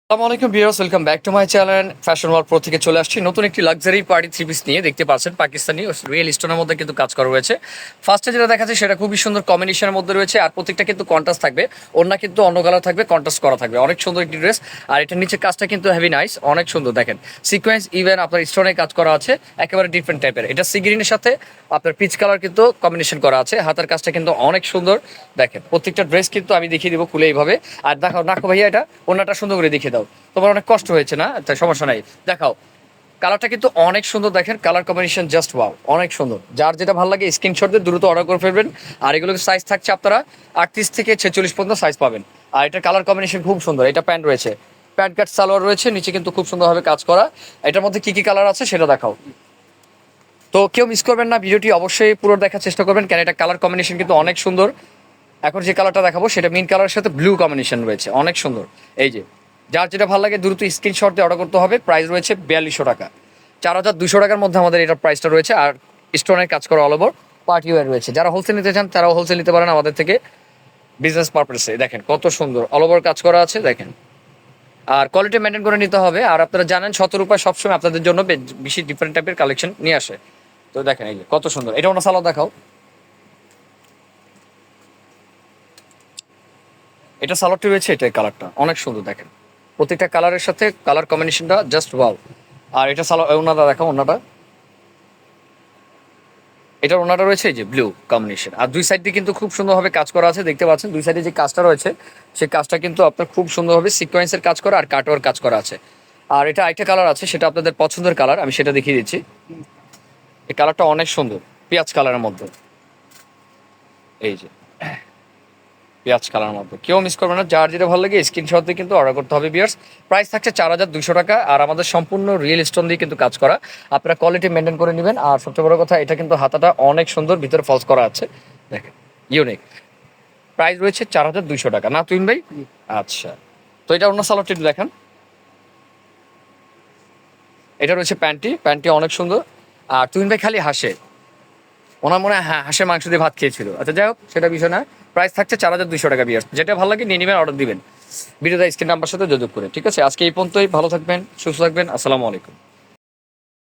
আসসালামু আলাইকুম viewers, welcome back to my channel fashion world pro থেকে চলে আসছি নতুন একটি লাক্সারি পার্টি থ্রি পিস নিয়ে। দেখতে পাচ্ছেন পাকিস্তানি রিয়েল স্টোনের মধ্যে কিন্তু কাজ করা রয়েছে। ফার্স্টে যেটা দেখাচ্ছে সেটা খুবই সুন্দর কম্বিনেশনের মধ্যে রয়েছে, আর প্রত্যেকটা কিন্তু কন্ট্রাস্ট থাকবে, ওড়না কিন্তু অন্য কালার থাকবে, কন্ট্রাস্ট করা থাকবে। অনেক সুন্দর একটি ড্রেস, আর এটার নিচে কাজটা কিন্তু হেভি নাইস, অনেক সুন্দর। দেখেন সিকোয়েন্স ইভেন আপনার স্টোনে কাজ করা আছে, একেবারে ডিফারেন্ট টাইপের। এটা সি গ্রিনের সাথে আপনার পিচ কালার কিন্তু কম্বিনেশন করা আছে। হাতের কাজটা কিন্তু অনেক সুন্দর। দেখেন প্রত্যেকটা ড্রেস কিন্তু আমি দেখিয়ে দিব খুলে এইভাবে। আর দেখাও নাকো ভাইয়া, এটা ওড়নাটা সুন্দর করে দেখিয়ে দাও, তোমার অনেক কষ্ট হয়েছে না, তাই সমস্যা নাই, দেখাও। কালারটা কিন্তু অনেক সুন্দর, দেখেন কালার কম্বিনেশন জাস্ট ওয়াও, অনেক সুন্দর। যার যেটা ভালো লাগে স্ক্রিনশট দিয়ে দ্রুত অর্ডার করে ফেলবেন। আর এগুলোর সাইজ থাকছে আপনারা 38 থেকে 46 পর্যন্ত সাইজ পাবেন। আর এটার কালার কম্বিনেশন খুব সুন্দর। এটা প্যান্ট রয়েছে, প্যান্ট কাট সালোয়ার রয়েছে, নিচে কিন্তু খুব সুন্দরভাবে কাজ করা। এটার মধ্যে কি কি কালার আছে সেটা দেখাও। তো কেউ মিস করবেন না, ভিডিওটি অবশ্যই পুরো দেখার চেষ্টা করবেন, কেন এটা কালার কম্বিনেশন কিন্তু অনেক সুন্দর। এখন যে কালারটা দেখাবো সেটা মিন কালারের সাথে ব্লু কম্বিনেশন রয়েছে, অনেক সুন্দর। এই যে যার যেটা ভালো লাগে দ্রুত স্ক্রিনশট দিয়ে অর্ডার করতে হবে। প্রাইস রয়েছে 4200 টাকা, 4200 টাকার মধ্যে আমাদের এটার প্রাইসটা রয়েছে। আর স্টোনের কাজ করা অল ওভার পার্টি ওয়্যার রয়েছে। যারা হোলসেল নিতে চান তারাও হোলসেল নিতে পারেন আমাদের থেকে বিজনেস পারপাসে। দেখেন কত সুন্দর অল ওভার কাজ করা আছে, দেখেন। আর কোয়ালিটি মেনটেন করে নিতে হবে। আর আপনারা জানেন 17 রূপায় সবসময় আপনাদের জন্য বেশি ডিফারেন্ট টাইপের কালেকশন নিয়ে আসে। তো দেখেন এই যে কত সুন্দর, এটা অন্য সালোয়ার দেখাও। এটা সালোয়ারটি রয়েছে, এটাই কালারটা অনেক সুন্দর। দেখেন প্রত্যেকটা কালারের সাথে কালার কম্বিনেশনটা জাস্ট ওয়াও। আর এটা সালোয়ার ওনাটা দেখাও, ওনাটা, এটার ওনাটা রয়েছে এই যে ব্লু কম্বিনেশন। আর দুই সাইড দিয়ে কিন্তু খুব সুন্দরভাবে কাজ করা আছে, দেখতে পাচ্ছেন দুই সাইডে যে কাজটা রয়েছে সেই কাজটা কিন্তু আপনার খুব সুন্দরভাবে সিকোয়েন্সের কাজ করা আর কাটওয়ার কাজ করা আছে। আর এটা আরেকটা কালার আছে, সেটা আপনাদের পছন্দের কালার, আমি সেটা দেখিয়ে দিচ্ছি। এই কালারটা অনেক সুন্দর, পেঁয়াজ কালারের মধ্যে। এই যে পেঁয়াজ কালার মধ্যে, কেউ মিস করবে না। যার যেটা ভালো লাগে স্ক্রিনশট দিয়ে কিন্তু অর্ডার করতে হবে ভিউয়ার্স। প্রাইস থাকছে 4200 টাকা, আর আমাদের সম্পূর্ণ রিয়েল স্টোন দিয়ে কিন্তু কাজ করা। আপনারা কোয়ালিটি মেনটেন করে নেবেন। আর সবচেয়ে বড় কথা, এটা কিন্তু হাতাটা অনেক সুন্দর, ভিতরে ফলস করা আছে, দেখেন ইউনিক। প্রাইস রয়েছে 4200 টাকা না তুইন ভাই? আচ্ছা, তো এটা অন্য সালোয়ারটি একটু দেখান। এটা রয়েছে প্যান্টি, প্যান্টি অনেক সুন্দর। আর তুইন ভাই খালি হাসে, ওনার মনে হয় হাঁসের মাংস দিয়ে ভাত খেয়েছিল। আচ্ছা যাই হোক, সেটা বিষয় না। প্রাইস থাকছে 4200 টাকা বিয়ার, যেটা ভালো লাগে নিয়ে নেবেন, অর্ডার দিবেন ভিডিওতে স্ক্রিন নাম্বার সাথে যোগাযোগ করে। ঠিক আছে, আজকে এই পর্যন্তই। ভালো থাকবেন, সুস্থ থাকবেন, আসসালামু আলাইকুম।